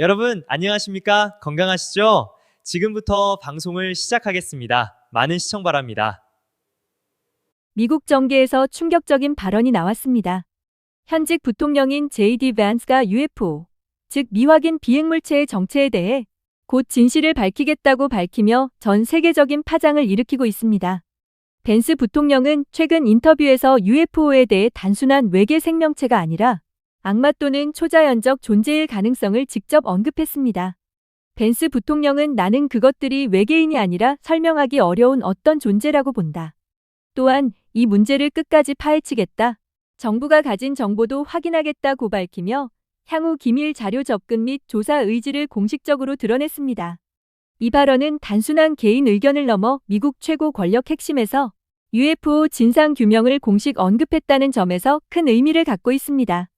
여러분, 안녕하십니까? 건강하시죠? 지금부터 방송을 시작하겠습니다. 많은 시청 바랍니다. 미국 정계에서 충격적인 발언이 나왔습니다. 현직 부통령인 JD 밴스가 UFO, 즉 미확인 비행물체의 정체에 대해 곧 진실을 밝히겠다고 밝히며 전 세계적인 파장을 일으키고 있습니다. 밴스 부통령은 최근 인터뷰에서 UFO에 대해 단순한 외계 생명체가 아니라 악마 또는 초자연적 존재일 가능성을 직접 언급했습니다. 밴스 부통령은 나는 그것들이 외계인이 아니라 설명하기 어려운 어떤 존재라고 본다. 또한 이 문제를 끝까지 파헤치겠다. 정부가 가진 정보도 확인하겠다고 밝히며 향후 기밀 자료 접근 및 조사 의지를 공식적으로 드러냈습니다. 이 발언은 단순한 개인 의견을 넘어 미국 최고 권력 핵심에서 UFO 진상 규명을 공식 언급했다는 점에서 큰 의미를 갖고 있습니다.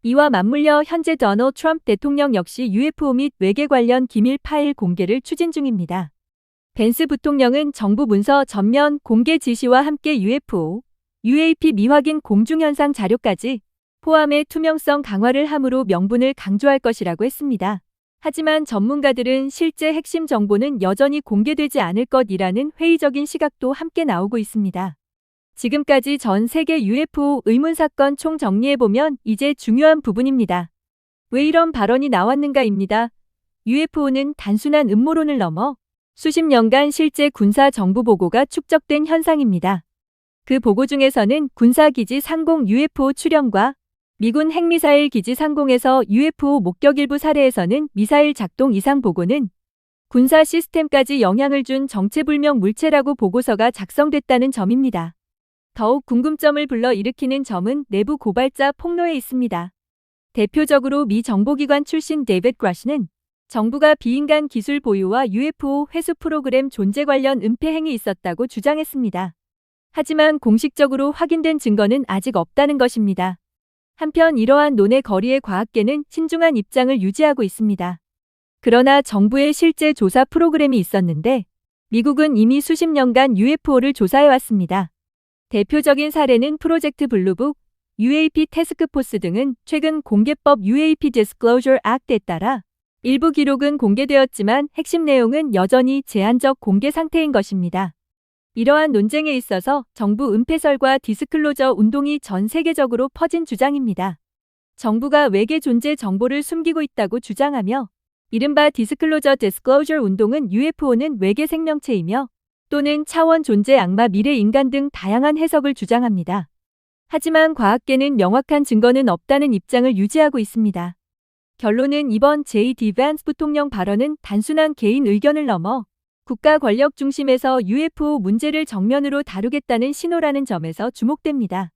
이와 맞물려 현재 도널드 트럼프 대통령 역시 UFO 및 외계 관련 기밀 파일 공개를 추진 중입니다. 밴스 부통령은 정부 문서 전면 공개 지시와 함께 UFO, UAP 미확인 공중현상 자료까지 포함해 투명성 강화를 함으로 명분을 강조할 것이라고 했습니다. 하지만 전문가들은 실제 핵심 정보는 여전히 공개되지 않을 것이라는 회의적인 시각도 함께 나오고 있습니다. 지금까지 전 세계 UFO 의문 사건 총 정리해보면 이제 중요한 부분입니다. 왜 이런 발언이 나왔는가입니다. UFO는 단순한 음모론을 넘어 수십 년간 실제 군사 정보 보고가 축적된 현상입니다. 그 보고 중에서는 군사기지 상공 UFO 출현과 미군 핵미사일 기지 상공에서 UFO 목격 일부 사례에서는 미사일 작동 이상 보고는 군사 시스템까지 영향을 준 정체불명 물체라고 보고서가 작성됐다는 점입니다. 더욱 궁금점을 불러일으키는 점은 내부 고발자 폭로에 있습니다. 대표적으로 미 정보기관 출신 데이빗 그라시는 정부가 비인간 기술 보유와 UFO 회수 프로그램 존재 관련 은폐 행위 있었다고 주장했습니다. 하지만 공식적으로 확인된 증거는 아직 없다는 것입니다. 한편 이러한 논의 거리의 과학계는 신중한 입장을 유지하고 있습니다. 그러나 정부의 실제 조사 프로그램이 있었는데 미국은 이미 수십 년간 UFO를 조사해왔습니다. 대표적인 사례는 프로젝트 블루북, UAP 태스크포스 등은 최근 공개법 UAP Disclosure Act에 따라 일부 기록은 공개되었지만 핵심 내용은 여전히 제한적 공개 상태인 것입니다. 이러한 논쟁에 있어서 정부 은폐설과 디스클로저 운동이 전 세계적으로 퍼진 주장입니다. 정부가 외계 존재 정보를 숨기고 있다고 주장하며 이른바 디스클로저 디스클로저 운동은 UFO는 외계 생명체이며 또는 차원 존재 악마 미래 인간 등 다양한 해석을 주장합니다. 하지만 과학계는 명확한 증거는 없다는 입장을 유지하고 있습니다. 결론은 이번 JD 밴스 부통령 발언은 단순한 개인 의견을 넘어 국가 권력 중심에서 UFO 문제를 정면으로 다루겠다는 신호라는 점에서 주목됩니다.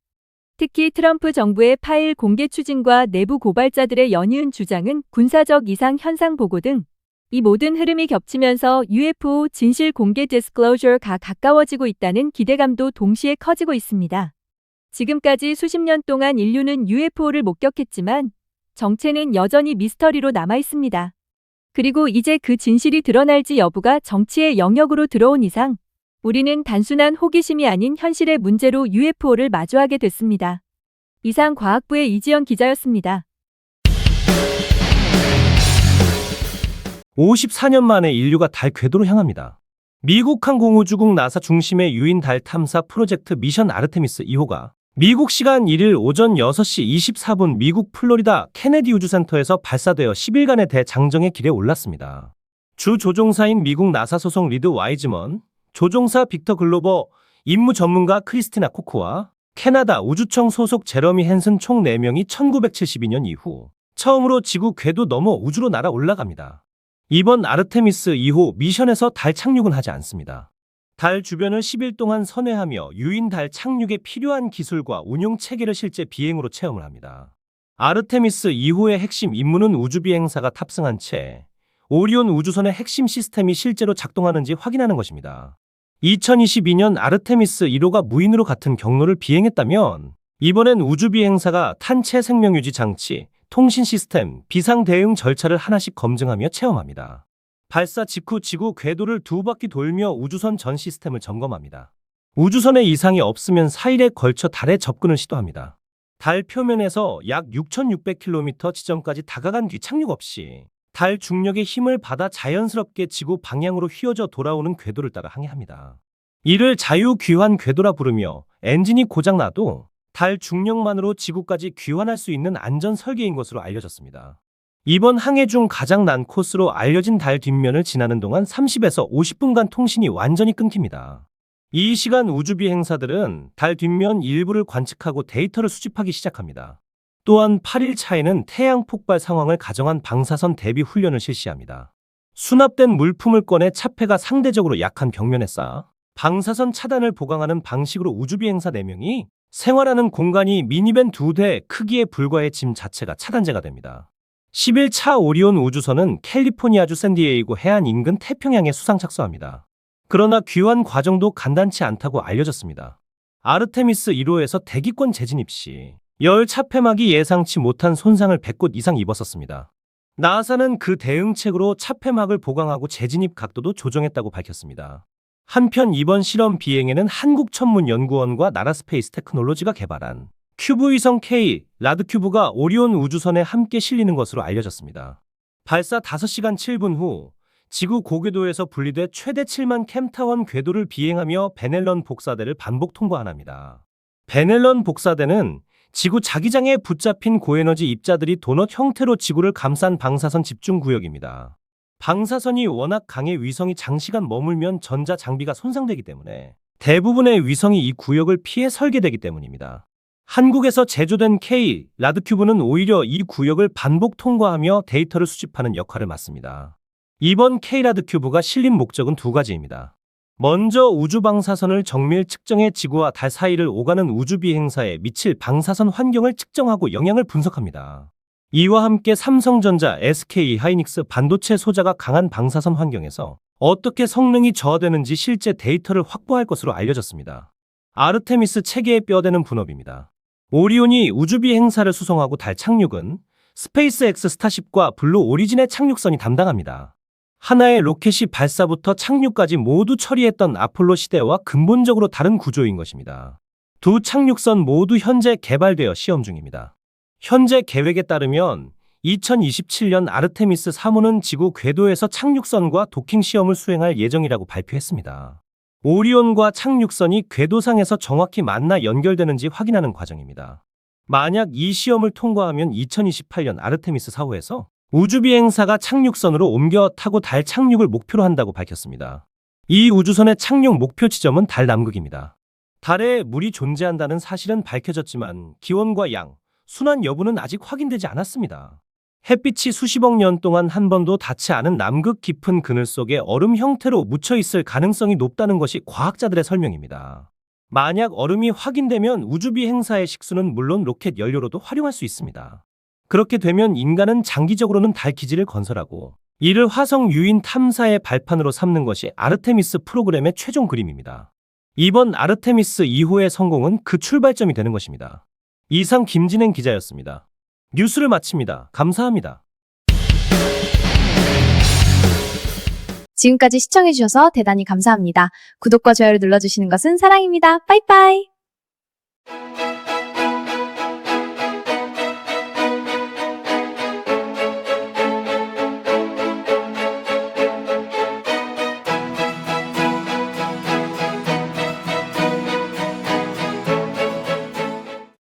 특히 트럼프 정부의 파일 공개 추진과 내부 고발자들의 연이은 주장은 군사적 이상 현상 보고 등 이 모든 흐름이 겹치면서 UFO 진실 공개 디스클로저가 가까워지고 있다는 기대감도 동시에 커지고 있습니다. 지금까지 수십 년 동안 인류는 UFO를 목격했지만 정체는 여전히 미스터리로 남아 있습니다. 그리고 이제 그 진실이 드러날지 여부가 정치의 영역으로 들어온 이상 우리는 단순한 호기심이 아닌 현실의 문제로 UFO를 마주하게 됐습니다. 이상 과학부의 이지연 기자였습니다. 54년 만에 인류가 달 궤도로 향합니다. 미국 항공우주국 나사 중심의 유인 달 탐사 프로젝트 미션 아르테미스 2호가 미국 시간 1일 오전 6시 24분 미국 플로리다 케네디 우주센터에서 발사되어 10일간의 대장정의 길에 올랐습니다. 주 조종사인 미국 나사 소속 리드 와이즈먼, 조종사 빅터 글로버, 임무 전문가 크리스티나 코코와 캐나다 우주청 소속 제러미 헨슨 총 4명이 1972년 이후 처음으로 지구 궤도 넘어 우주로 날아 올라갑니다. 이번 아르테미스 2호 미션에서 달 착륙은 하지 않습니다. 달 주변을 10일 동안 선회하며 유인 달 착륙에 필요한 기술과 운용 체계를 실제 비행으로 체험을 합니다. 아르테미스 2호의 핵심 임무는 우주비행사가 탑승한 채 오리온 우주선의 핵심 시스템이 실제로 작동하는지 확인하는 것입니다. 2022년 아르테미스 1호가 무인으로 같은 경로를 비행했다면 이번엔 우주비행사가 탄체 생명유지 장치, 통신 시스템, 비상 대응 절차를 하나씩 검증하며 체험합니다. 발사 직후 지구 궤도를 2바퀴 돌며 우주선 전 시스템을 점검합니다. 우주선에 이상이 없으면 4일에 걸쳐 달에 접근을 시도합니다. 달 표면에서 약 6,600km 지점까지 다가간 뒤 착륙 없이 달 중력의 힘을 받아 자연스럽게 지구 방향으로 휘어져 돌아오는 궤도를 따라 항해합니다. 이를 자유귀환 궤도라 부르며 엔진이 고장나도 달 중력만으로 지구까지 귀환할 수 있는 안전 설계인 것으로 알려졌습니다. 이번 항해 중 가장 난 코스로 알려진 달 뒷면을 지나는 동안 30에서 50분간 통신이 완전히 끊깁니다. 이 시간 우주 비행사들은 달 뒷면 일부를 관측하고 데이터를 수집하기 시작합니다. 또한 8일 차에는 태양 폭발 상황을 가정한 방사선 대비 훈련을 실시합니다. 수납된 물품을 꺼내 차폐가 상대적으로 약한 벽면에 쌓아 방사선 차단을 보강하는 방식으로 우주 비행사 4명이 생활하는 공간이 미니밴 2대 크기에 불과해 짐 자체가 차단제가 됩니다. 10일 오리온 우주선은 캘리포니아주 샌디에이고 해안 인근 태평양에 수상 착수합니다. 그러나 귀환 과정도 간단치 않다고 알려졌습니다. 아르테미스 1호에서 대기권 재진입 시 열 차폐막이 예상치 못한 손상을 100곳 이상 입었었습니다. 나사는 그 대응책으로 차폐막을 보강하고 재진입 각도도 조정했다고 밝혔습니다. 한편 이번 실험 비행에는 한국천문연구원과 나라스페이스 테크놀로지가 개발한 큐브 위성 K 라드큐브가 오리온 우주선에 함께 실리는 것으로 알려졌습니다. 발사 5시간 7분 후 지구 고궤도에서 분리돼 최대 7만 캠타원 궤도를 비행하며 베넬런 복사대를 반복 통과합니다. 베넬런 복사대는 지구 자기장에 붙잡힌 고에너지 입자들이 도넛 형태로 지구를 감싼 방사선 집중 구역입니다. 방사선이 워낙 강해 위성이 장시간 머물면 전자 장비가 손상되기 때문에 대부분의 위성이 이 구역을 피해 설계되기 때문입니다. 한국에서 제조된 K 라드큐브는 오히려 이 구역을 반복 통과하며 데이터를 수집하는 역할을 맡습니다. 이번 K 라드큐브가 실린 목적은 2가지입니다. 먼저 우주 방사선을 정밀 측정해 지구와 달 사이를 오가는 우주 비행사에 미칠 방사선 환경을 측정하고 영향을 분석합니다. 이와 함께 삼성전자, SK 하이닉스 반도체 소자가 강한 방사선 환경에서 어떻게 성능이 저하되는지 실제 데이터를 확보할 것으로 알려졌습니다. 아르테미스 체계의 뼈대는 분업입니다. 오리온이 우주 비행사를 수송하고 달 착륙은 스페이스X 스타쉽과 블루 오리진의 착륙선이 담당합니다. 하나의 로켓이 발사부터 착륙까지 모두 처리했던 아폴로 시대와 근본적으로 다른 구조인 것입니다. 두 착륙선 모두 현재 개발되어 시험 중입니다. 현재 계획에 따르면 2027년 아르테미스 3호는 지구 궤도에서 착륙선과 도킹 시험을 수행할 예정이라고 발표했습니다. 오리온과 착륙선이 궤도상에서 정확히 만나 연결되는지 확인하는 과정입니다. 만약 이 시험을 통과하면 2028년 아르테미스 4호에서 우주비행사가 착륙선으로 옮겨 타고 달 착륙을 목표로 한다고 밝혔습니다. 이 우주선의 착륙 목표 지점은 달 남극입니다. 달에 물이 존재한다는 사실은 밝혀졌지만 기온과 양, 순환 여부는 아직 확인되지 않았습니다. 햇빛이 수십억 년 동안 한 번도 닿지 않은 남극 깊은 그늘 속에 얼음 형태로 묻혀 있을 가능성이 높다는 것이 과학자들의 설명입니다. 만약 얼음이 확인되면 우주비행사의 식수는 물론 로켓 연료로도 활용할 수 있습니다. 그렇게 되면 인간은 장기적으로는 달 기지를 건설하고 이를 화성 유인 탐사의 발판으로 삼는 것이 아르테미스 프로그램의 최종 그림입니다. 이번 아르테미스 2호의 성공은 그 출발점이 되는 것입니다. 이상 김진행 기자였습니다. 뉴스를 마칩니다. 감사합니다. 지금까지 시청해주셔서 대단히 감사합니다. 구독과 좋아요를 눌러주시는 것은 사랑입니다. 빠이빠이.